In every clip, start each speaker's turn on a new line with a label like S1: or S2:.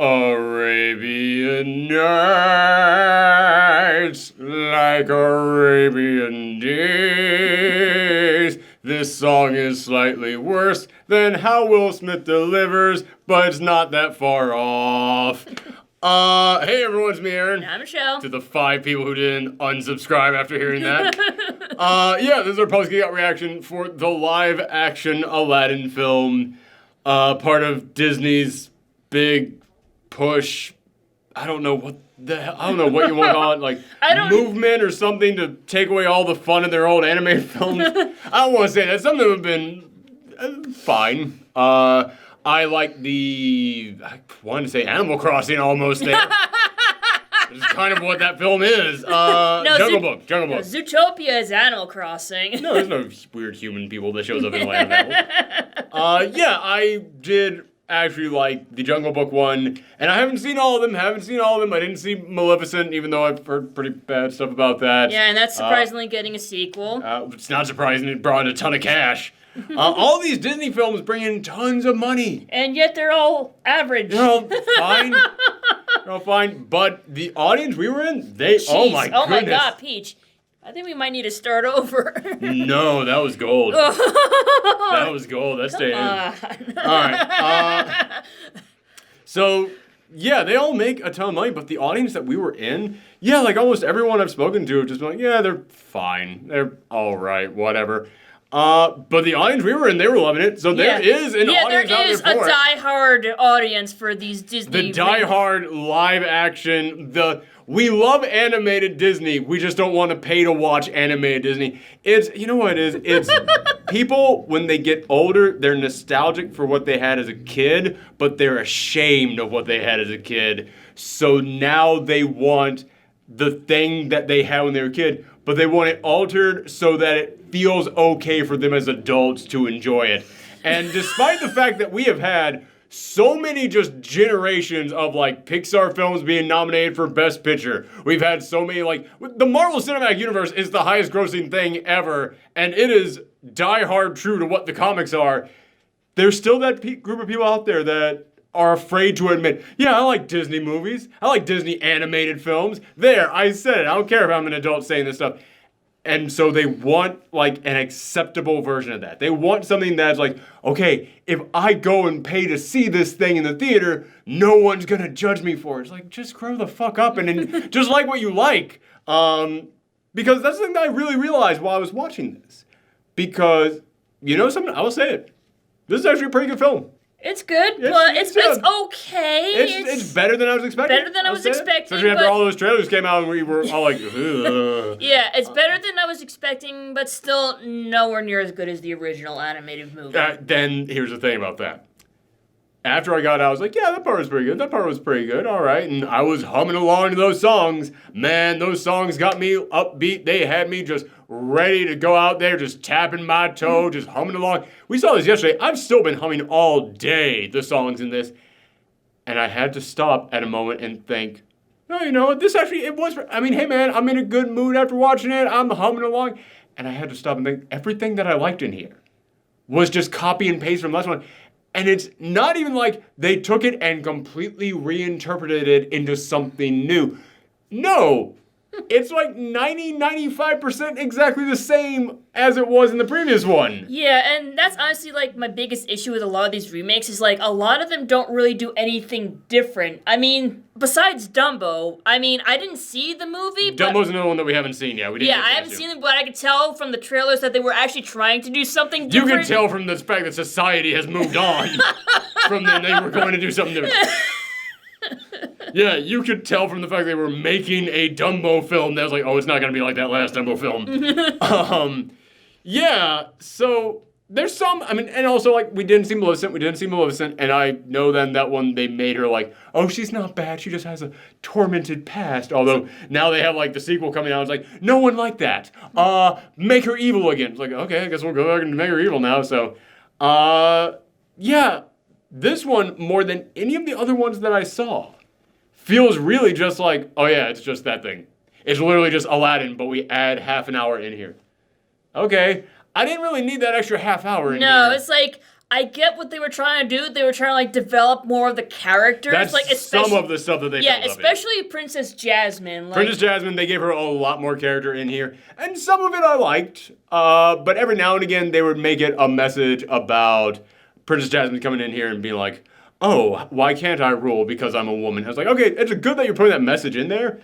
S1: Arabian Nights, like Arabian Days. This song is slightly worse than how Will Smith delivers, but it's not that far off. Hey everyone, it's me, Aaron.
S2: I'm Michelle.
S1: To the 5 people who didn't unsubscribe after hearing that. This is our post-Geekout reaction for the live-action Aladdin film. Part of Disney's big push. I don't know what you want to call it, like movement or something to take away all the fun of their old animated films. I don't want to say that. Some of them have been fine. I like I wanted to say Animal Crossing almost there. Which is kind of what that film is. Jungle Book.
S2: No, Zootopia is Animal Crossing.
S1: No, there's no weird human people that shows up in Land of Animals. I did actually like the Jungle Book one, and I haven't seen all of them. I didn't see Maleficent, even though I've heard pretty bad stuff about that.
S2: Yeah, and that's surprisingly getting a sequel.
S1: It's not surprising. It brought in a ton of cash. All these Disney films bring in tons of money.
S2: And yet they're all average.
S1: They're all fine. They're all fine. But the audience we were in, oh my goodness.
S2: Oh my God, Peach. I think we might need to start over.
S1: No, that was gold. That was gold. That's staying in. All right. So, yeah, they all make a ton of money, but the audience that we were in, yeah, like almost everyone I've spoken to have just been like, yeah, they're fine. They're all right, whatever. But the audience we were in, they were loving it. So there is an audience out there for it.
S2: Yeah, there is a diehard audience for these Disney.
S1: The diehard live action, we love animated Disney. We just don't want to pay to watch animated Disney. You know what it is? It's people, when they get older, they're nostalgic for what they had as a kid, but they're ashamed of what they had as a kid. So now they want the thing that they had when they were a kid, but they want it altered so that it feels okay for them as adults to enjoy it. And despite the fact that we have had so many just generations of like Pixar films being nominated for Best Picture. We've had so many, like, the Marvel Cinematic Universe is the highest grossing thing ever, and it is diehard true to what the comics are. There's still that group of people out there that are afraid to admit, yeah, I like Disney movies. I like Disney animated films. There, I said it. I don't care if I'm an adult saying this stuff. And so they want, like, an acceptable version of that. They want something that's like, okay, if I go and pay to see this thing in the theater, no one's gonna judge me for it. It's like, just grow the fuck up and just like what you like. Because that's the thing that I really realized while I was watching this. Because, you know something? I will say it. This is actually a pretty good film.
S2: It's good, but it's okay.
S1: It's better than I was expecting.
S2: Better than I was expecting.
S1: Especially after all those trailers came out and we were all like, ugh.
S2: Yeah, it's better than I was expecting, but still nowhere near as good as the original animated movie.
S1: Then here's the thing about that. After I got out, I was like, yeah, that part was pretty good. That part was pretty good. All right. And I was humming along to those songs. Man, those songs got me upbeat. They had me just ready to go out there, just tapping my toe, just humming along. We saw this yesterday. I've still been humming all day, the songs in this. And I had to stop at a moment and think, no, you know what? This actually, it was, I mean, hey, man, I'm in a good mood after watching it. I'm humming along. And I had to stop and think, everything that I liked in here was just copy and paste from the last one. And it's not even like they took it and completely reinterpreted it into something new. No, it's like 95% exactly the same as it was in the previous one.
S2: Yeah, and that's honestly like my biggest issue with a lot of these remakes is like a lot of them don't really do anything different. I mean, besides Dumbo, I didn't see the movie, but
S1: Dumbo's another one that we haven't seen yet.
S2: I haven't seen it, but I could tell from the trailers that they were actually trying to do something different.
S1: You can tell from the fact that society has moved on from then they were going to do something different. Yeah, you could tell from the fact they were making a Dumbo film that was like, oh, it's not going to be like that last Dumbo film. Yeah, so there's some, and also, like, we didn't see Maleficent, and I know then that one, they made her like, oh, she's not bad, she just has a tormented past, although now they have, like, the sequel coming out, it's like, no one liked that, make her evil again. It's like, okay, I guess we'll go back and make her evil now, so, yeah, this one, more than any of the other ones that I saw, feels really just like, oh yeah, it's just that thing. It's literally just Aladdin, but we add half an hour in here. Okay, I didn't really need that extra half hour in here.
S2: No, it's like, I get what they were trying to do. They were trying to like develop more of the characters.
S1: That's
S2: like
S1: some of the stuff that they built up
S2: especially Princess Jasmine. Like,
S1: Princess Jasmine, they gave her a lot more character in here, and some of it I liked. But every now and again, they would make it a message about Princess Jasmine coming in here and being like, "Oh, why can't I rule because I'm a woman?" I was like, "Okay, it's good that you're putting that message in there."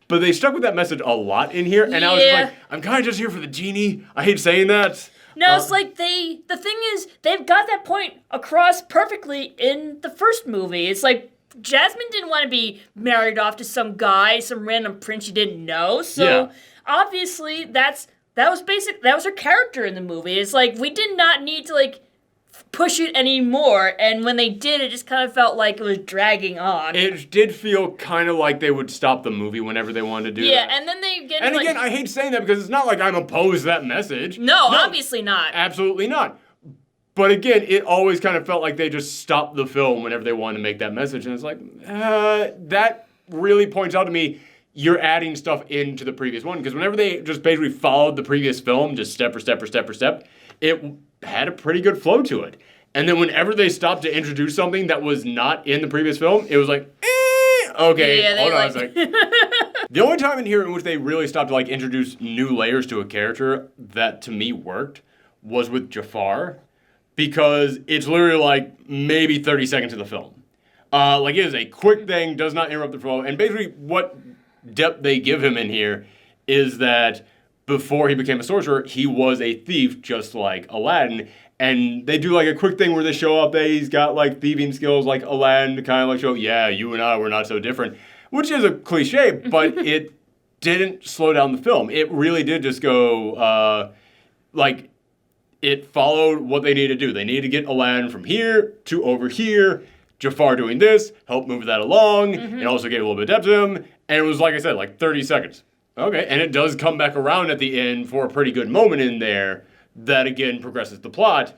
S1: But they stuck with that message a lot in here, and I was just like, I'm kind of just here for the genie. I hate saying that.
S2: No, it's like the thing is, they've got that point across perfectly in the first movie. It's like, Jasmine didn't want to be married off to some guy, some random prince you didn't know. So, obviously, that was her character in the movie. It's like, we did not need to, like, push it anymore, and when they did, it just kind of felt like it was dragging on.
S1: It did feel kind of like they would stop the movie whenever they wanted to do that.
S2: Yeah, and then they get
S1: And again, I hate saying that because it's not like I'm opposed to that message.
S2: No, obviously not.
S1: Absolutely not. But again, it always kind of felt like they just stopped the film whenever they wanted to make that message, and it's like, that really points out to me you're adding stuff into the previous one, because whenever they just basically followed the previous film, just step for step for step for step, it had a pretty good flow to it. And then whenever they stopped to introduce something that was not in the previous film, it was like, okay, hold on a sec. The only time in here in which they really stopped to like introduce new layers to a character that to me worked was with Jafar, because it's literally like maybe 30 seconds of the film. Like it is a quick thing, does not interrupt the flow, and basically what depth they give him in here is that before he became a sorcerer, he was a thief just like Aladdin. And they do like a quick thing where they show up that he's got like thieving skills like Aladdin to kind of like show, yeah, you and I were not so different. Which is a cliche, but it didn't slow down the film. It really did just go, like, it followed what they needed to do. They needed to get Aladdin from here to over here. Jafar doing this, helped move that along, and also gave a little bit of depth to him. And it was, like I said, like 30 seconds. Okay, and it does come back around at the end for a pretty good moment in there that, again, progresses the plot.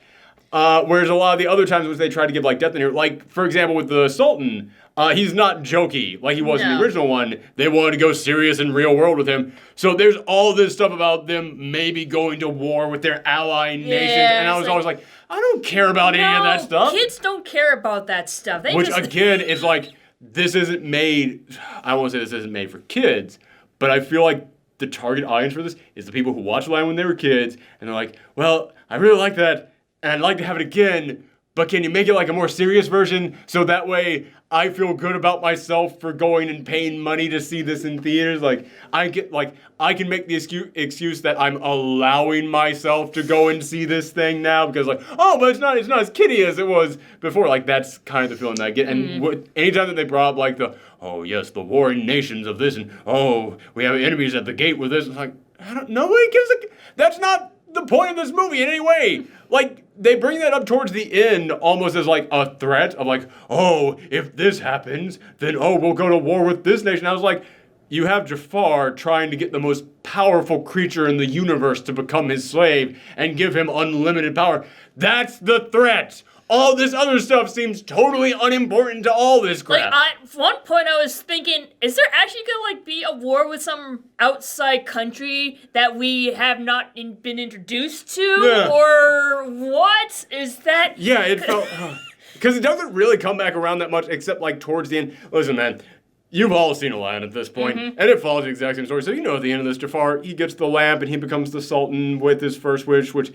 S1: Whereas a lot of the other times which they try to give, like, depth in here, like, for example, with the Sultan, he's not jokey like he was in the original one. They wanted to go serious in real world with him. So there's all this stuff about them maybe going to war with their ally nations, and I was always like, I don't care about any of that stuff.
S2: Kids don't care about that stuff.
S1: Which, again, is like, this isn't made, I won't say this isn't made for kids, but I feel like the target audience for this is the people who watched Aladdin when they were kids, and they're like, well, I really like that, and I'd like to have it again, but can you make it like a more serious version so that way I feel good about myself for going and paying money to see this in theaters? Like, I can make the excuse that I'm allowing myself to go and see this thing now because like, oh, but it's not as kiddie as it was before. Like, that's kind of the feeling that I get. And anytime that they brought up like oh yes, the warring nations of this, and oh, we have enemies at the gate with this, it's like, nobody gives a, that's not the point of this movie in any way. Like, they bring that up towards the end almost as like a threat of like, oh, if this happens, then oh, we'll go to war with this nation. I was like, you have Jafar trying to get the most powerful creature in the universe to become his slave and give him unlimited power. That's the threat. All this other stuff seems totally unimportant to all this crap.
S2: Like, at one point I was thinking, is there actually gonna, like, be a war with some outside country that we have not been introduced to?
S1: Yeah.
S2: Or what? Is that...
S1: Yeah, it felt... Because it doesn't really come back around that much, except, like, towards the end. Listen, man, you've all seen Aladdin at this point, and it follows the exact same story. So you know at the end of this, Jafar, he gets the lamp, and he becomes the Sultan with his first wish, which...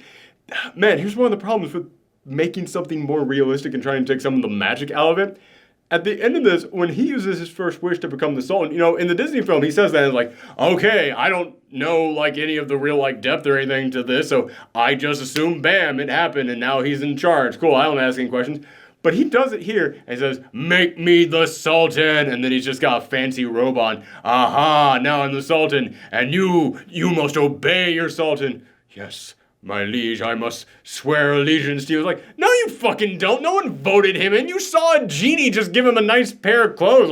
S1: Man, here's one of the problems with making something more realistic and trying to take some of the magic out of it. At the end of this, when he uses his first wish to become the Sultan, you know, in the Disney film, he says that, and like, okay, I don't know, like, any of the real, like, depth or anything to this, so I just assume, bam, it happened, and now he's in charge. Cool, I don't ask any questions. But he does it here, and he says, make me the Sultan, and then he's just got a fancy robe on. Aha, now I'm the Sultan, and you must obey your Sultan. Yes, my liege, I must swear allegiance to you. Like, no, you fucking don't. No one voted him in. You saw a genie just give him a nice pair of clothes.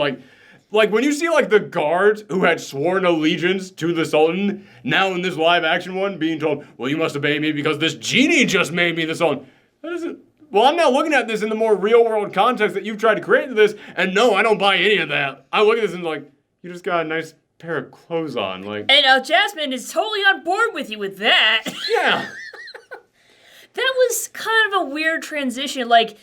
S1: Like when you see, like, the guards who had sworn allegiance to the Sultan, now in this live-action one, being told, well, you must obey me because this genie just made me the Sultan. That isn't... Well, I'm now looking at this in the more real-world context that you've tried to create into this, and no, I don't buy any of that. I look at this and like, you just got a nice pair of clothes on, like...
S2: And Jasmine is totally on board with you with that.
S1: Yeah.
S2: that was kind of a weird transition. Like,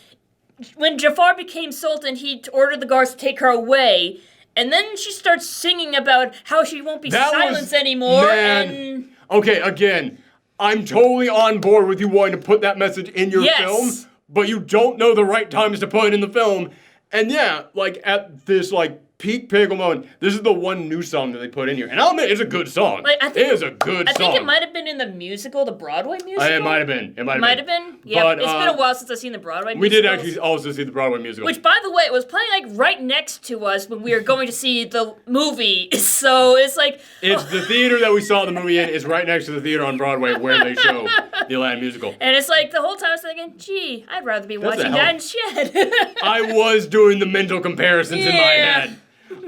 S2: when Jafar became Sultan, he ordered the guards to take her away. And then she starts singing about how she won't be silenced anymore. And
S1: okay, again, I'm totally on board with you wanting to put that message in your film, but you don't know the right times to put it in the film. And yeah, like at this like peak pinnacle moment, this is the one new song that they put in here. And I'll admit, it's a good song. Like, it is a good song.
S2: I think it might have been in the musical, the Broadway musical.
S1: It might have been. It might have been.
S2: Yeah,
S1: but,
S2: it's been a while since I've seen the Broadway musical.
S1: We did actually also see the Broadway musical.
S2: Which, by the way, it was playing like right next to us when we were going to see the movie. So it's like...
S1: It's the theater that we saw the movie in is right next to the theater on Broadway where they show the Aladdin musical.
S2: And it's like the whole time I was thinking, gee, I'd rather be watching that instead.
S1: I was doing the mental comparisons in my head.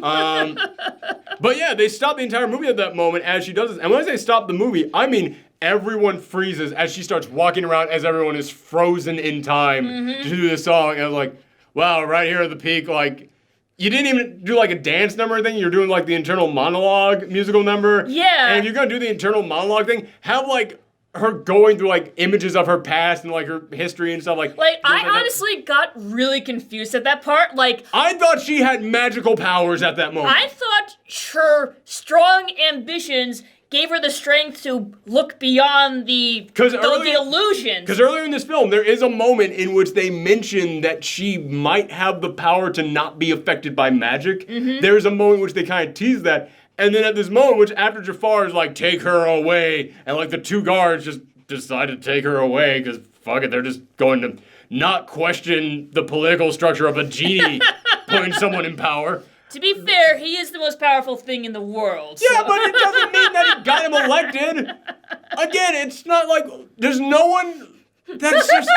S1: But yeah, they stop the entire movie at that moment as she does this. And when I say stop the movie, I mean everyone freezes as she starts walking around as everyone is frozen in time to do this song. And I was like, wow, right here at the peak, like, you didn't even do like a dance number or anything. You're doing like the internal monologue musical number.
S2: Yeah.
S1: And if you're going to do the internal monologue thing, have like her going through like images of her past and like her history and stuff like
S2: I honestly got really confused at that part. Like,
S1: I thought she had magical powers at that moment.
S2: I thought her strong ambitions gave her the strength to look beyond the illusions.
S1: Because earlier in this film, there is a moment in which they mention that she might have the power to not be affected by magic. There's a moment in which they kind of tease that. And then at this moment, which after Jafar is like, take her away, and like the two guards just decide to take her away, because fuck it, they're just going to not question the political structure of a genie putting someone in power.
S2: To be fair, he is the most powerful thing in the world.
S1: Yeah, but it doesn't mean that he got him elected. Again, it's not like, there's no one, that's just,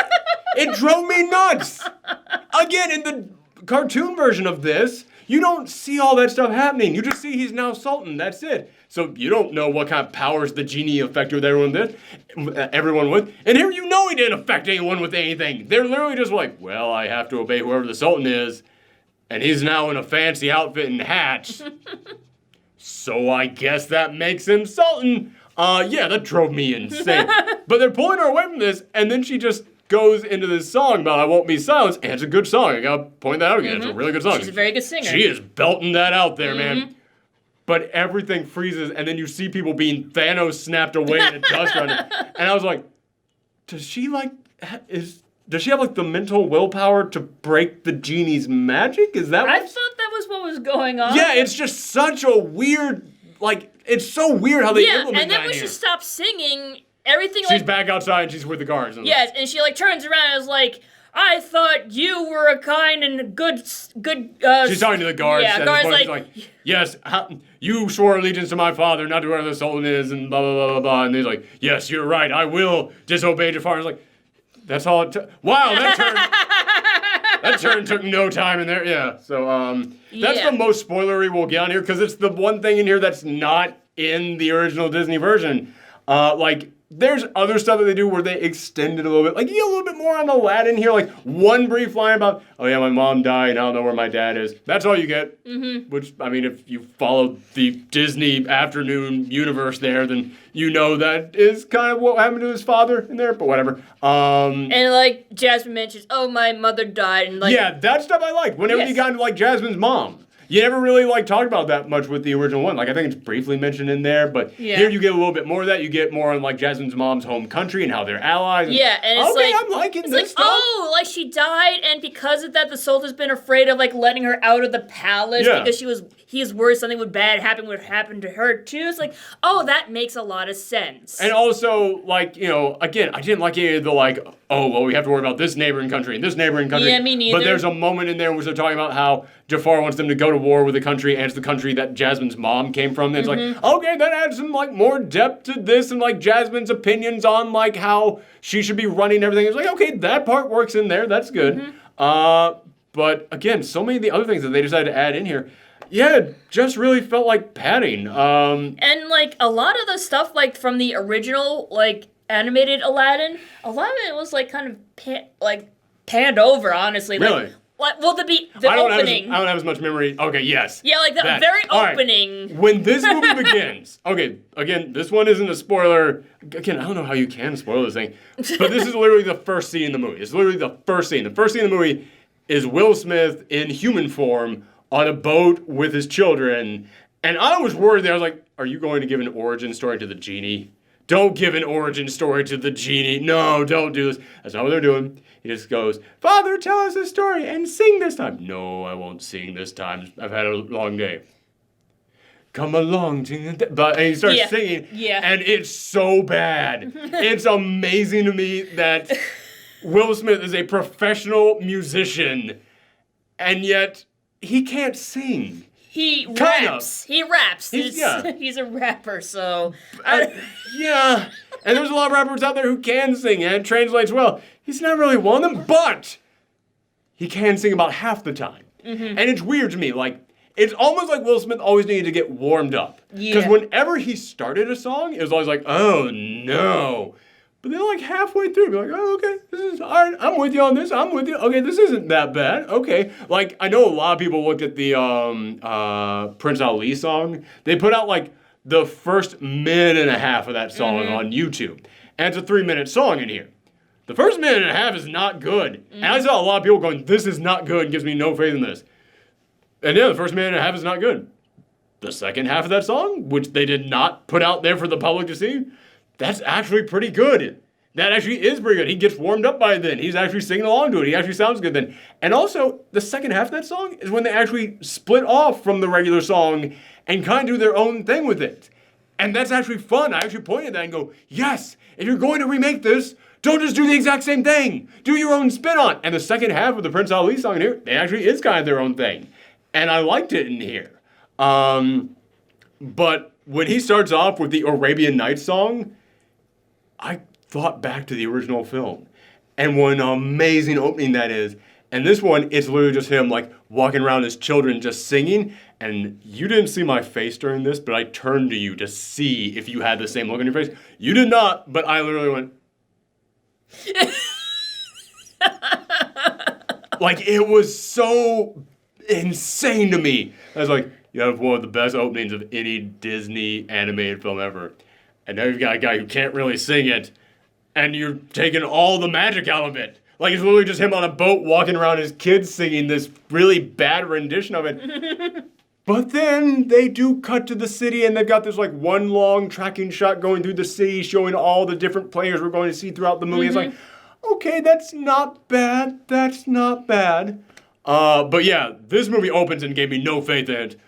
S1: it drove me nuts. Again, in the cartoon version of this, you don't see all that stuff happening. You just see he's now Sultan. That's it. So you don't know what kind of powers the genie affected everyone with. And here you know he didn't affect anyone with anything. They're literally just like, well, I have to obey whoever the Sultan is. And he's now in a fancy outfit and hat. So I guess that makes him Sultan. Yeah, that drove me insane. But they're pulling her away from this, and then she just goes into this song about I won't be silenced, and it's a good song. I gotta point that out again. It's a really good song.
S2: She's a very good singer.
S1: She is belting that out there, man. But everything freezes, and then you see people being Thanos snapped away in a dust around it. And I was like, does she have like the mental willpower to break the genie's magic? Is that
S2: I thought that was what was going on.
S1: Yeah, it's just such a weird, like, it's so weird how they implement that.
S2: Yeah, and then when she stopped singing, everything
S1: she's back outside and she's with the guards.
S2: Yes, and she like turns around and is like, I thought you were a kind and good. She's
S1: talking to the guards.
S2: Yeah, guards
S1: like, yes, you swore allegiance to my father, not to whoever the Sultan is, and blah blah blah blah blah. And he's like, yes, you're right. I will disobey Jafar. And I was like, that's all it took. Wow, that turn took no time in there. Yeah, so that's the most spoilery we'll get on here because it's the one thing in here that's not in the original Disney version. There's other stuff that they do where they extend it a little bit. Like, you get a little bit more on Aladdin here. Like, one brief line about, oh yeah, my mom died, and I don't know where my dad is. That's all you get. Which, I mean, if you follow the Disney afternoon universe there, then you know that is kind of what happened to his father in there, but whatever.
S2: And, like, Jasmine mentions, oh, my mother died, and, like...
S1: Yeah, that stuff I like. Whenever you got into, like, Jasmine's mom. You never really, like, talked about that much with the original one. Like, I think it's briefly mentioned in there, but here you get a little bit more of that. You get more on, like, Jasmine's mom's home country and how they're allies. And,
S2: yeah, and it's
S1: I'm liking this stuff.
S2: Oh, like, she died, and because of that, the Sultan's been afraid of, like, letting her out of the palace because he was worried something would happen to her, too. It's like, oh, that makes a lot of sense.
S1: And also, like, you know, again, I didn't like any of the, like, oh, well, we have to worry about this neighboring country and this neighboring country.
S2: Yeah, me neither.
S1: But there's a moment in there in which they're talking about how Jafar wants them to go to war with the country, and it's the country that Jasmine's mom came from. And it's like, okay, that adds some, like, more depth to this, and, like, Jasmine's opinions on, like, how she should be running everything. It's like, okay, that part works in there. That's good. But, again, so many of the other things that they decided to add in here, it just really felt like padding.
S2: And, like, a lot of the stuff, like, from the original, like, animated Aladdin, a lot of it was, like, kind of panned over, honestly.
S1: Really?
S2: Like, well, the
S1: I don't
S2: opening.
S1: have as much memory. Okay, yes.
S2: Yeah, like the very
S1: All right.
S2: opening.
S1: When this movie begins, okay, again, this one isn't a spoiler. Again, I don't know how you can spoil this thing, but this is literally the first scene in the movie. It's literally the first scene. The first scene in the movie is Will Smith in human form on a boat with his children, and I was worried there. I was like, are you going to give an origin story to the genie? Don't give an origin story to the genie. No, don't do this. That's not what they're doing. He just goes, Father, tell us a story and sing this time. No, I won't sing this time. I've had a long day. Come along to the... And he starts singing.
S2: Yeah.
S1: And it's so bad. It's amazing to me that Will Smith is a professional musician, and yet he can't sing.
S2: He
S1: Kind
S2: raps. He raps. He's a rapper, so...
S1: Yeah. And there's a lot of rappers out there who can sing, and it translates well. He's not really one of them, but he can sing about half the time. And it's weird to me. Like, it's almost like Will Smith always needed to get warmed up. Because whenever he started a song, it was always like, oh, no. But then, like, halfway through, be like, oh, okay, this is, all right, I'm with you on this, I'm with you. Okay, this isn't that bad. Okay. Like, I know a lot of people looked at the Prince Ali song. They put out, like, the first minute and a half of that song on YouTube. And it's a 3-minute song in here. The first minute and a half is not good. And I saw a lot of people going, this is not good, gives me no faith in this. And yeah, the first minute and a half is not good. The second half of that song, which they did not put out there for the public to see, that's actually pretty good. That actually is pretty good. He gets warmed up by then. He's actually singing along to it. He actually sounds good then. And also, the second half of that song is when they actually split off from the regular song and kind of do their own thing with it. And that's actually fun. I actually point at that and go, yes, if you're going to remake this, don't just do the exact same thing. Do your own spin on. And the second half of the Prince Ali song in here, it actually is kind of their own thing. And I liked it in here. But when he starts off with the Arabian Nights song, I thought back to the original film. And what an amazing opening that is. And this one, it's literally just him, like, walking around his children just singing. And you didn't see my face during this, but I turned to you to see if you had the same look on your face. You did not, but I literally went... Like, it was so insane to me. I was like, you have one of the best openings of any Disney animated film ever. And now you've got a guy who can't really sing it, and you're taking all the magic out of it. Like, it's literally just him on a boat walking around his kids singing this really bad rendition of it. But then they do cut to the city, and they've got this, like, one long tracking shot going through the city, showing all the different players we're going to see throughout the movie. It's like, okay, that's not bad. That's not bad. But yeah, this movie opens and gave me no faith in it.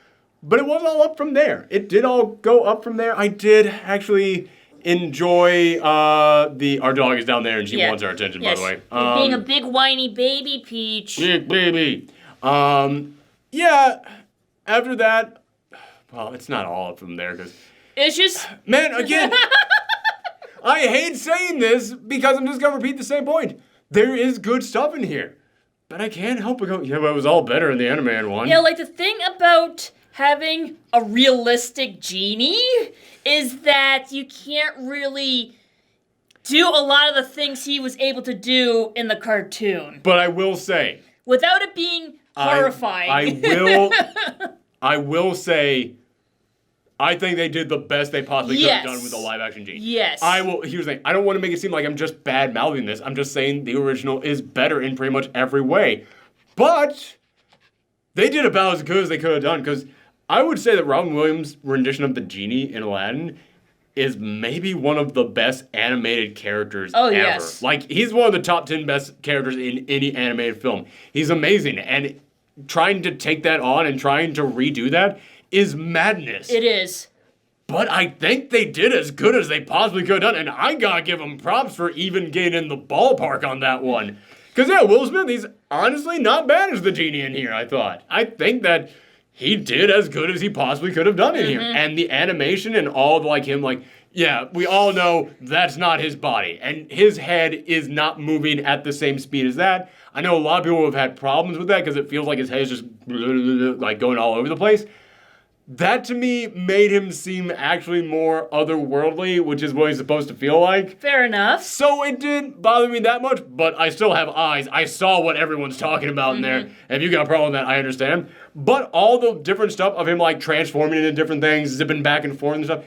S1: But it was all up from there. It did all go up from there. I did actually enjoy our dog is down there and she wants our attention, by the way.
S2: Being a big whiny baby, Peach.
S1: Big baby. Yeah, after that, well, it's not all up from there because...
S2: It's just...
S1: Man, again, I hate saying this because I'm just going to repeat the same point. There is good stuff in here. But I can't help but go, yeah, but it was all better in the animated one.
S2: Yeah, like the thing about having a realistic genie is that you can't really do a lot of the things he was able to do in the cartoon.
S1: But I will say...
S2: Without it being horrifying.
S1: I will say... I think they did the best they possibly could have done with the live-action genie.
S2: Yes.
S1: Here's the thing. I don't want to make it seem like I'm just bad-mouthing this. I'm just saying the original is better in pretty much every way. But they did about as good as they could have done, because I would say that Robin Williams' rendition of the genie in Aladdin is maybe one of the best animated characters ever.
S2: Yes.
S1: Like, he's one of the top 10 best characters in any animated film. He's amazing, and trying to take that on and trying to redo that is madness.
S2: It is.
S1: But I think they did as good as they possibly could have done, and I gotta give them props for even getting in the ballpark on that one. Because, yeah, Will Smith, he's honestly not bad as the genie in here, I thought. I think that he did as good as he possibly could have done in here. And the animation and all the, like, him, like, yeah, we all know that's not his body. And his head is not moving at the same speed as that. I know a lot of people have had problems with that because it feels like his head is just, like, going all over the place. that to me made him seem actually more otherworldly, which is what he's supposed to feel like.
S2: Fair enough.
S1: So it didn't bother me that much, but I still have eyes. I saw what everyone's talking about in there. If you got a problem with that, I understand. But all the different stuff of him like transforming into different things, zipping back and forth and stuff,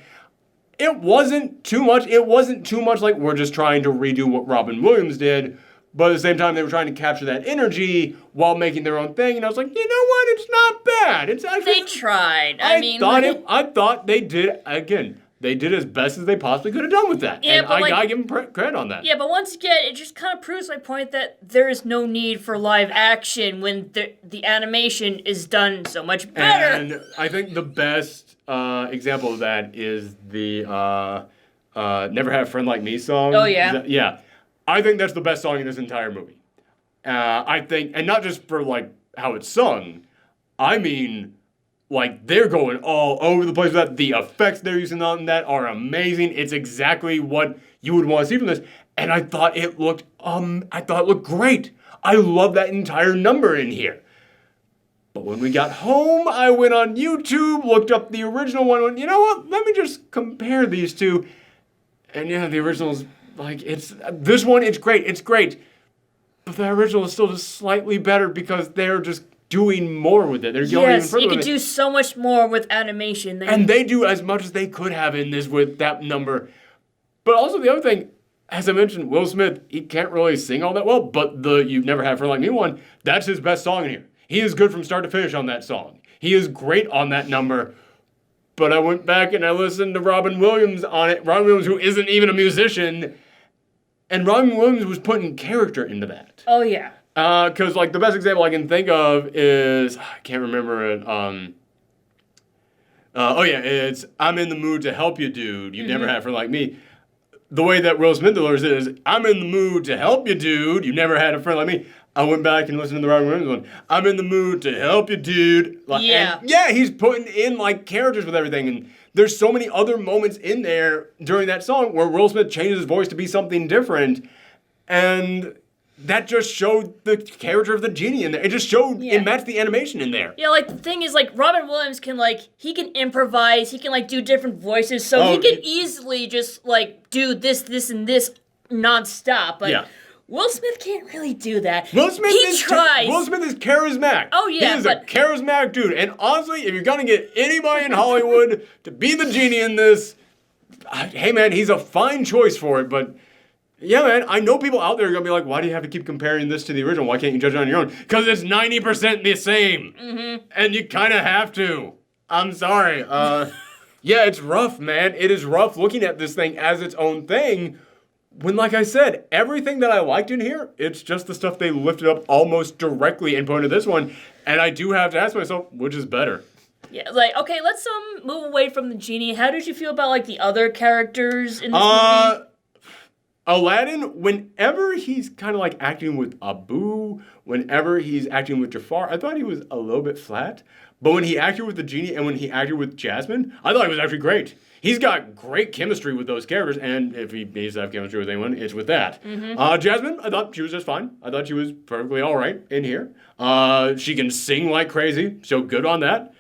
S1: it wasn't too much. It wasn't too much like we're just trying to redo what Robin Williams did. But at the same time, they were trying to capture that energy while making their own thing. And I was like, you know what? It's not bad. It's actually...
S2: They tried.
S1: I thought they did, again, they did as best as they possibly could have done with that.
S2: Yeah,
S1: and I gotta give them credit on that.
S2: Yeah, but once again, it just kind of proves my point that there is no need for live action when the animation is done so much better.
S1: And I think the best example of that is the Never Had a Friend Like Me song.
S2: Oh, yeah.
S1: Yeah. I think that's the best song in this entire movie. I think, and not just for like how it's sung, I mean, like they're going all over the place with that. The effects they're using on that are amazing. It's exactly what you would want to see from this. And I thought it looked great. I love that entire number in here. But when we got home, I went on YouTube, looked up the original one, went, you know what? Let me just compare these two. And yeah, the original's like, this one, it's great. But the original is still just slightly better because they're just doing more with it. They're going even further
S2: you
S1: with
S2: could
S1: it.
S2: do so much more with animation.
S1: And they do as much as they could have in this with that number. But also the other thing, as I mentioned, Will Smith, he can't really sing all that well, but the You've Never Had a Friend Like Me one, that's his best song in here. He is good from start to finish on that song. He is great on that number. But I went back and I listened to Robin Williams on it. Robin Williams, who isn't even a musician. And Robin Williams was putting character into that.
S2: Oh, yeah.
S1: Because, like, the best example I can think of is, I can't remember it. It's I'm in the mood to help you, dude. You've never had a friend like me. The way that Will Smith delivers it is, I'm in the mood to help you, dude. You've never had a friend like me. I went back and listened to the Robin Williams one. I'm in the mood to help you, dude.
S2: Yeah.
S1: And yeah, he's putting in, like, characters with everything. And there's so many other moments in there during that song where Will Smith changes his voice to be something different. And that just showed the character of the genie in there. It just showed, it matched the animation in there.
S2: Yeah, like, the thing is, like, Robin Williams can, like, he can improvise, he can, like, do different voices, so he can easily just, like, do this, and this nonstop. But Will Smith can't really do that.
S1: Will Smith
S2: tries.
S1: Will Smith is charismatic.
S2: Oh, yeah,
S1: He is a charismatic dude. And honestly, if you're going to get anybody in Hollywood to be the genie in this, hey, man, he's a fine choice for it, but... Yeah, man, I know people out there are going to be like, why do you have to keep comparing this to the original? Why can't you judge it on your own? Because it's 90% the same. And you kind of have to. I'm sorry. Yeah, it's rough, man. It is rough looking at this thing as its own thing. When, like I said, everything that I liked in here, it's just the stuff they lifted up almost directly and put into this one. And I do have to ask myself, which is better?
S2: Yeah, like, okay, let's move away from the genie. How did you feel about, like, the other characters in this movie?
S1: Aladdin, whenever he's kind of like acting with Abu, whenever he's acting with Jafar, I thought he was a little bit flat. But when he acted with the genie and when he acted with Jasmine, I thought he was actually great. He's got great chemistry with those characters, and if he needs to have chemistry with anyone, it's with that. Jasmine, I thought she was just fine. I thought she was perfectly all right in here. She can sing like crazy, so good on that.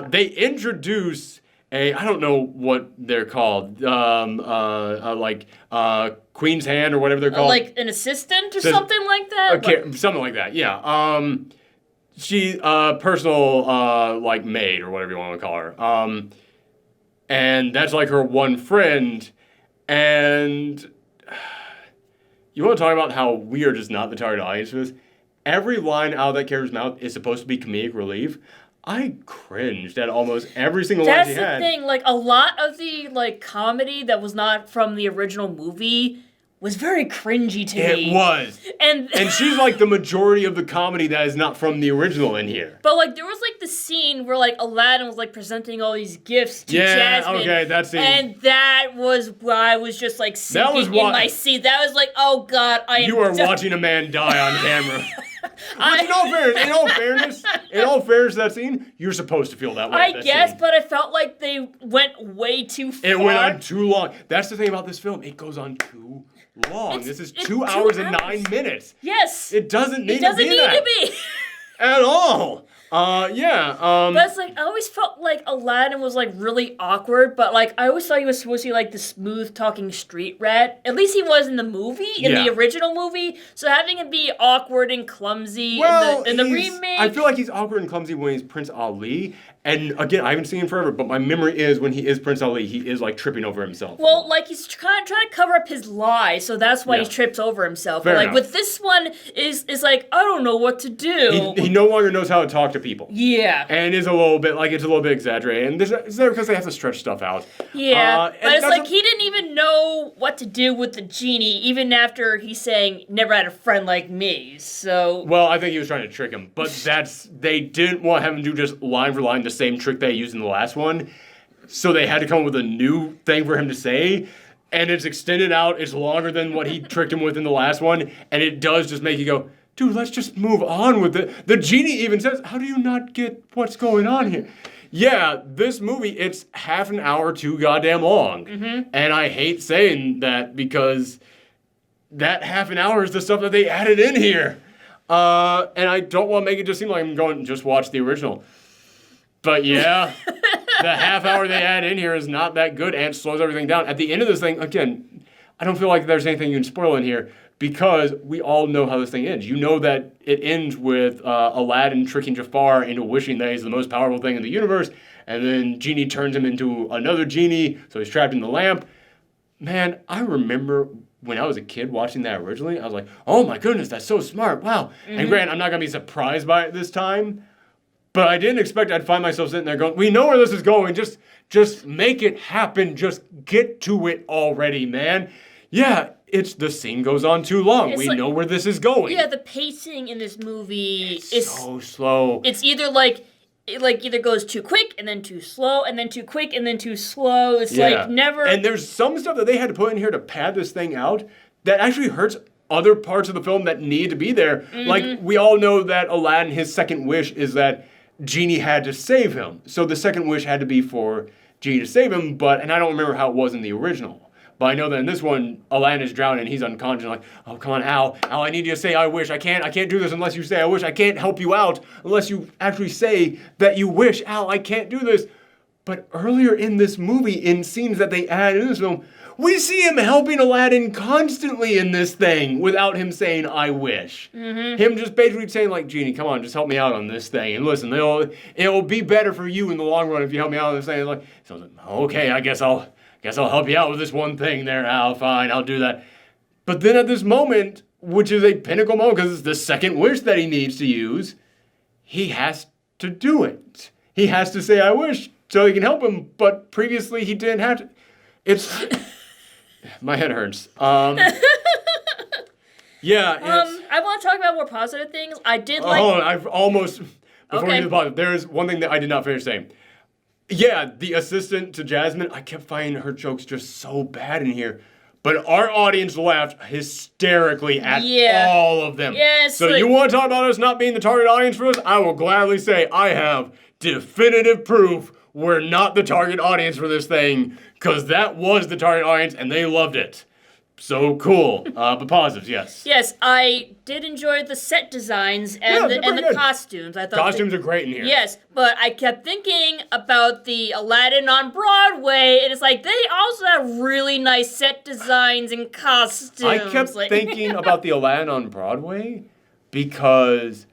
S1: They introduce I don't know what they're called, Queen's Hand or whatever they're called.
S2: Like an assistant or something like that?
S1: Okay, something like that, yeah. She, personal, like, maid or whatever you want to call her. And that's like her one friend. And you want to talk about how we are just not the target audience for this? Every line out of that character's mouth is supposed to be comedic relief. I cringed at almost every single line she had.
S2: That's the thing, like, a lot of the, like, comedy that was not from the original movie was very cringy to me.
S1: It was.
S2: And
S1: she's, like, the majority of the comedy that is not from the original in here.
S2: But, like, there was, like, the scene where, like, Aladdin was, like, presenting all these gifts to Jasmine.
S1: Yeah, okay, that scene.
S2: And that was where I was just, like, sinking in my seat. That was like, oh, God,
S1: You are watching a man die on camera. Which, in all fairness, that scene, you're supposed to feel that way.
S2: I guess, but I felt like they went way too far.
S1: It went on too long. That's the thing about this film. It goes on too long. This is 2 hours and 9 minutes.
S2: Yes.
S1: It doesn't need to be
S2: It doesn't need
S1: that.
S2: to be.
S1: At all. Yeah.
S2: But it's like I always felt like Aladdin was like really awkward, but like I always thought he was supposed to be like the smooth talking street rat. At least he was in the movie, in the original movie. So having him be awkward and clumsy in the remake,
S1: I feel like he's awkward and clumsy when he's Prince Ali. And again, I haven't seen him forever, but my memory is when he is Prince Ali, he is like tripping over himself.
S2: Well, like he's trying to cover up his lie, so that's why he trips over himself.
S1: Fair
S2: but like
S1: enough.
S2: with this one, is like I don't know what to do.
S1: He no longer knows how to talk to people.
S2: Yeah.
S1: And it's a little bit exaggerated. And it's there because they have to stretch stuff out.
S2: Yeah. But it's like he didn't even know what to do with the genie, even after he's saying, never had a friend like me. So.
S1: Well, I think he was trying to trick him. But they didn't want to have him do just line for line the same trick they used in the last one. So they had to come up with a new thing for him to say. And it's extended out. It's longer than what he tricked him with in the last one. And it does just make you go, dude, let's just move on with it. The genie even says, how do you not get what's going on here? Yeah, this movie, it's half an hour too goddamn long. Mm-hmm. And I hate saying that because that half an hour is the stuff that they added in here. And I don't want to make it just seem like I'm going, just watch the original. But yeah, the half hour they add in here is not that good and slows everything down. At the end of this thing, again, I don't feel like there's anything you can spoil in here because we all know how this thing ends. You know that it ends with Aladdin tricking Jafar into wishing that he's the most powerful thing in the universe, and then Genie turns him into another genie, so he's trapped in the lamp. Man, I remember when I was a kid watching that originally, I was like, oh my goodness, that's so smart, wow. Mm-hmm. And granted, I'm not going to be surprised by it this time, but I didn't expect I'd find myself sitting there going, we know where this is going. Just make it happen. Just get to it already, man. Yeah, the scene goes on too long. We know where this is going.
S2: Yeah, the pacing in this movie is
S1: so slow.
S2: It's either it either goes too quick and then too slow and then too quick and then too slow. It's like never.
S1: And there's some stuff that they had to put in here to pad this thing out that actually hurts other parts of the film that need to be there. Mm-hmm. Like, we all know that Aladdin, his second wish is that Genie had to save him. So the second wish had to be for Genie to save him, and I don't remember how it was in the original. But I know that in this one, Aladdin is drowning, he's unconscious, like, oh, come on, Al, I need you to say I wish. I can't do this unless you say I wish. I can't help you out unless you actually say that you wish. Al, I can't do this. But earlier in this movie, in scenes that they add in this film, we see him helping Aladdin constantly in this thing without him saying, I wish. Mm-hmm. Him just basically saying, like, Genie, come on, just help me out on this thing. And listen, it'll be better for you in the long run if you help me out on this thing. Like, so I was like, okay, I guess I'll help you out with this one thing there, Al. Fine, I'll do that. But then at this moment, which is a pinnacle moment, because it's the second wish that he needs to use, he has to do it. He has to say, I wish, so he can help him. But previously, he didn't have to. It's... My head hurts. Yeah.
S2: I want to talk about more positive things. I did like...
S1: Hold on, I've almost... Before we get to the positive, there's one thing that I did not finish saying. Yeah, the assistant to Jasmine, I kept finding her jokes just so bad in here. But our audience laughed hysterically at all of them.
S2: Yes.
S1: So you want to talk about us not being the target audience for this? I will gladly say I have definitive proof we're not the target audience for this thing, because that was the target audience and they loved it. So cool. But positives, yes.
S2: Yes, I did enjoy the set designs and the costumes. I thought
S1: costumes are great in here.
S2: Yes, but I kept thinking about the Aladdin on Broadway, and it's like they also have really nice set designs and costumes.
S1: I kept thinking about the Aladdin on Broadway because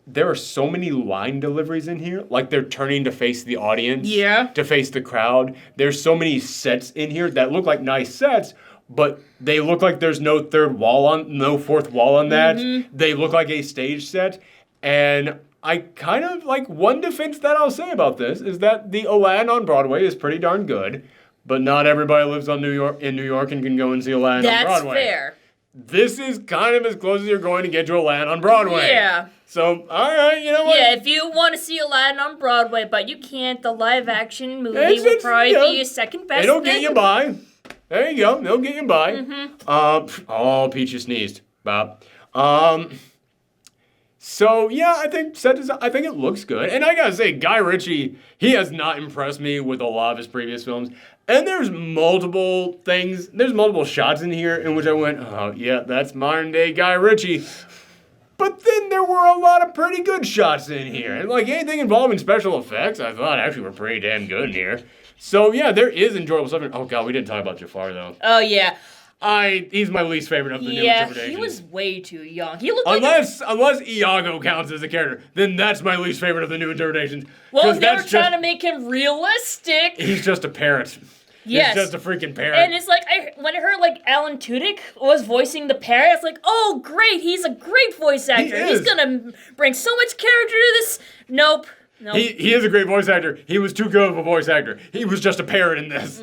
S1: there are so many line deliveries in here. Like, they're turning to face the audience.
S2: Yeah.
S1: To face the crowd. There's so many sets in here that look like nice sets, but they look like there's no fourth wall on that. Mm-hmm. They look like a stage set. And I kind of, like, one defense that I'll say about this is that the Aladdin on Broadway is pretty darn good, but not everybody lives in New York and can go and see Aladdin on Broadway.
S2: That's fair.
S1: This is kind of as close as you're going to get to Aladdin on Broadway.
S2: Yeah.
S1: So, all right, you know what?
S2: Yeah, if you want to see Aladdin on Broadway, but you can't, the live-action movie will probably be your second best
S1: It'll get you by. There you go. They'll get you by. Mm-hmm. Peaches sneezed. Bob. So, yeah, I think it looks good. And I gotta say, Guy Ritchie, he has not impressed me with a lot of his previous films. And there's multiple shots in here in which I went, oh, yeah, that's modern day Guy Ritchie. But then there were a lot of pretty good shots in here. And like anything involving special effects, I thought actually were pretty damn good in here. So yeah, there is enjoyable stuff. Oh god, we didn't talk about Jafar though.
S2: Oh yeah.
S1: He's my least favorite of the new interpretations.
S2: Yeah, he was way too young. He looked
S1: unless Iago counts as a character, then that's my least favorite of the new interpretations.
S2: Well, they were trying to make him realistic.
S1: He's just a parrot.
S2: Yes.
S1: He's just a freaking parrot.
S2: And it's like, when I heard like Alan Tudyk was voicing the parrot, it's like, oh great, he's a great voice actor. He's gonna bring so much character to this. Nope.
S1: He is a great voice actor. He was too good of a voice actor. He was just a parrot in this.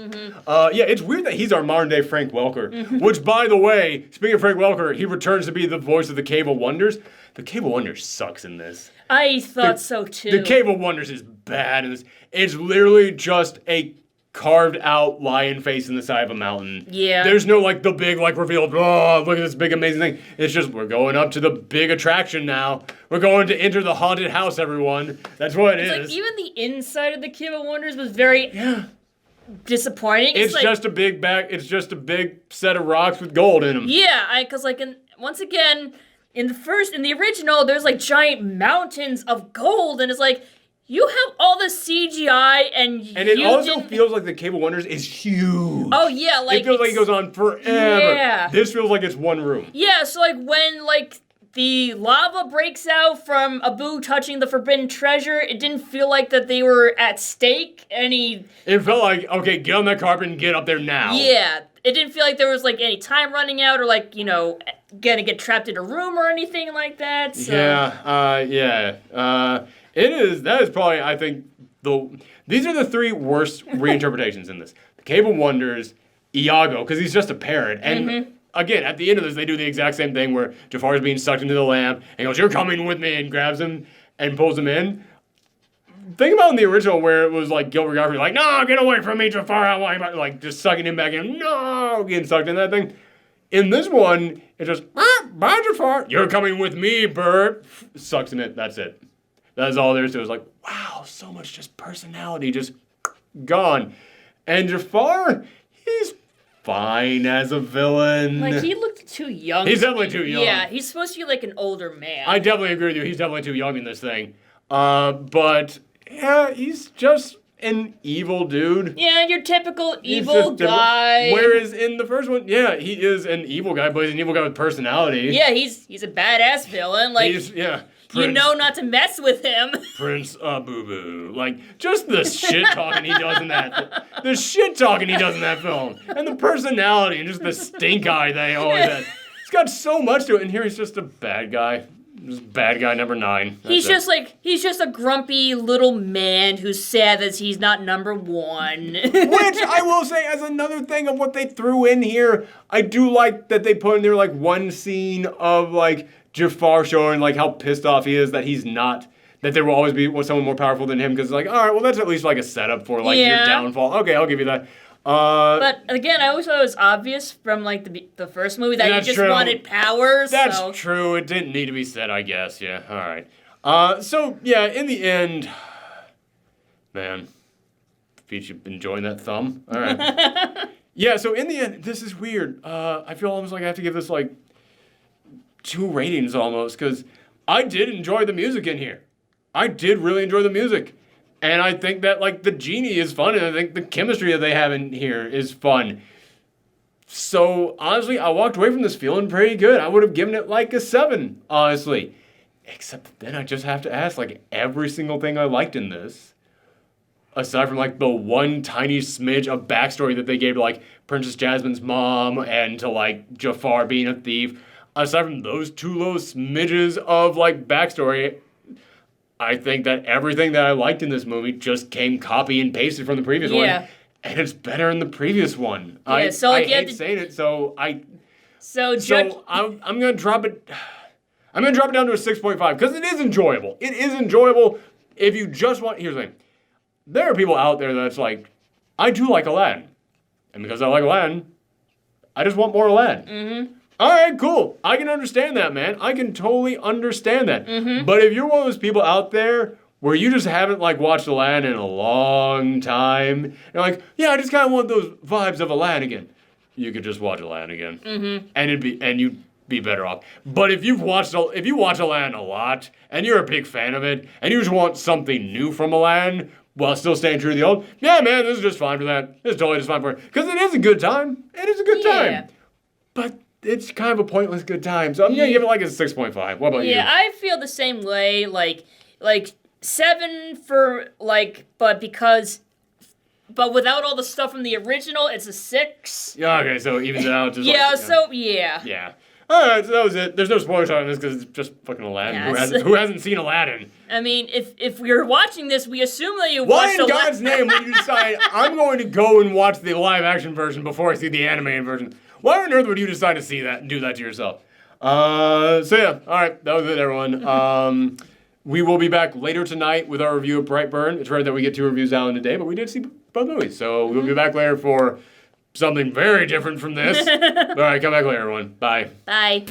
S1: Yeah, it's weird that he's our modern day Frank Welker. Which, by the way, speaking of Frank Welker, he returns to be the voice of the Cave of Wonders. The Cave of Wonders sucks in this.
S2: I thought so too.
S1: The Cave of Wonders is bad in this. It's literally just a carved out lion face in the side of a mountain.
S2: Yeah.
S1: There's no like the big like revealed, oh, look at this big amazing thing. It's just, we're going up to the big attraction now. We're going to enter the haunted house, everyone. That's what it is.
S2: Like, even the inside of the Cave of Wonders was very disappointing.
S1: It's like, just a big set of rocks with gold in them.
S2: Yeah, because like once again, in the original, there's like giant mountains of gold, and it's like, you have all the CGI and
S1: it also feels like the Cave of Wonders is huge.
S2: Oh yeah, like
S1: it feels like it goes on forever.
S2: Yeah.
S1: This feels like it's one room.
S2: Yeah, so like when like the lava breaks out from Abu touching the forbidden treasure, it didn't feel like that they were at stake. It
S1: felt like, okay, get on that carpet and get up there now.
S2: Yeah, it didn't feel like there was like any time running out or like, gonna get trapped in a room or anything like that. So.
S1: That is probably, I think, these are the three worst reinterpretations in this. The Cave of Wonders, Iago, because he's just a parrot, and again, at the end of this, they do the exact same thing where Jafar is being sucked into the lamp, and he goes, you're coming with me, and grabs him and pulls him in. Think about in the original where it was like Gilbert Gottfried, like, no, get away from me, Jafar, I want you, like, just sucking him back in, no, getting sucked in that thing. In this one, it's just, bye, Jafar, you're coming with me, Bert. Sucks him in, that's it. That's all there is to it. It's like, wow, so much just personality just gone. And Jafar, he's fine as a villain.
S2: Like, he looked too young.
S1: He's definitely too young.
S2: Yeah, he's supposed to be like an older man.
S1: I definitely agree with you. He's definitely too young in this thing. But, yeah, he's just an evil dude.
S2: Yeah, your typical evil guy.
S1: Whereas in the first one, yeah, he is an evil guy, but he's an evil guy with personality.
S2: Yeah, he's a badass villain. Like, Prince, you know not to mess with him.
S1: Prince Boo Boo. Like, just the shit talking he does in that. The shit talking he does in that film. And the personality and just the stink eye that he always has. It's got so much to it. And here he's just a bad guy. Just bad guy number 9.
S2: He's just a grumpy little man who's sad that he's not number 1.
S1: Which I will say, as another thing of what they threw in here, I do like that they put in there like one scene of like Jafar showing like how pissed off he is that he's not, that there will always be someone more powerful than him, because like, all right, well that's at least like a setup for like your downfall. Okay, I'll give you that.
S2: But again, I always thought it was obvious from like the first movie that you just wanted powers.
S1: That's true. It didn't need to be said, I guess. Yeah. All right. So yeah, in the end, man, Peach, you enjoying that thumb? All right. Yeah. So in the end, this is weird. I feel almost like I have to give this like 2 ratings almost, because I did enjoy the music in here. I did really enjoy the music. And I think that, like, the genie is fun, and I think the chemistry that they have in here is fun. So, honestly, I walked away from this feeling pretty good. I would have given it, like, a 7, honestly. Except then I just have to ask, like, every single thing I liked in this, aside from, like, the one tiny smidge of backstory that they gave to, like, Princess Jasmine's mom and to, like, Jafar being a thief, aside from those 2 little smidges of, like, backstory, I think that everything that I liked in this movie just came copy and pasted from the previous one. And it's better in the previous one. Yeah, I hate saying it, so I'm gonna drop it. I'm gonna drop it down to a 6.5 because it is enjoyable. It is enjoyable if you just want. Here's the thing: there are people out there that's like, I do like Aladdin, and because I like Aladdin, I just want more Aladdin. Mm-hmm. All right, cool. I can understand that, man. I can totally understand that. Mm-hmm. But if you're one of those people out there where you just haven't like watched Aladdin in a long time, you're like, yeah, I just kind of want those vibes of Aladdin again. You could just watch Aladdin again, and you'd be better off. But if you watch Aladdin a lot and you're a big fan of it and you just want something new from Aladdin while still staying true to the old, yeah, man, this is just fine for that. It's totally just fine for it because it is a good time. It is a good time. But it's kind of a pointless good time. So I'm gonna give it like a 6.5. What about you?
S2: Yeah, I feel the same way. Like 7 for but without all the stuff from the original, it's a 6.
S1: Yeah, okay, so it evens it out. Just
S2: Yeah.
S1: All right, so that was it. There's no spoilers on this because it's just fucking Aladdin.
S2: Yes.
S1: Who hasn't seen Aladdin?
S2: I mean, if we're watching this, we assume that you
S1: Why
S2: watched
S1: in God's name would you decide, I'm going to go and watch the live-action version before I see the animated version? Why on earth would you decide to see that and do that to yourself? So yeah, all right, that was it, everyone. We will be back later tonight with our review of Brightburn. It's rare that we get 2 reviews out in a day, but we did see both movies. So we'll be back later for something very different from this. All right, come back later, everyone. Bye.
S2: Bye.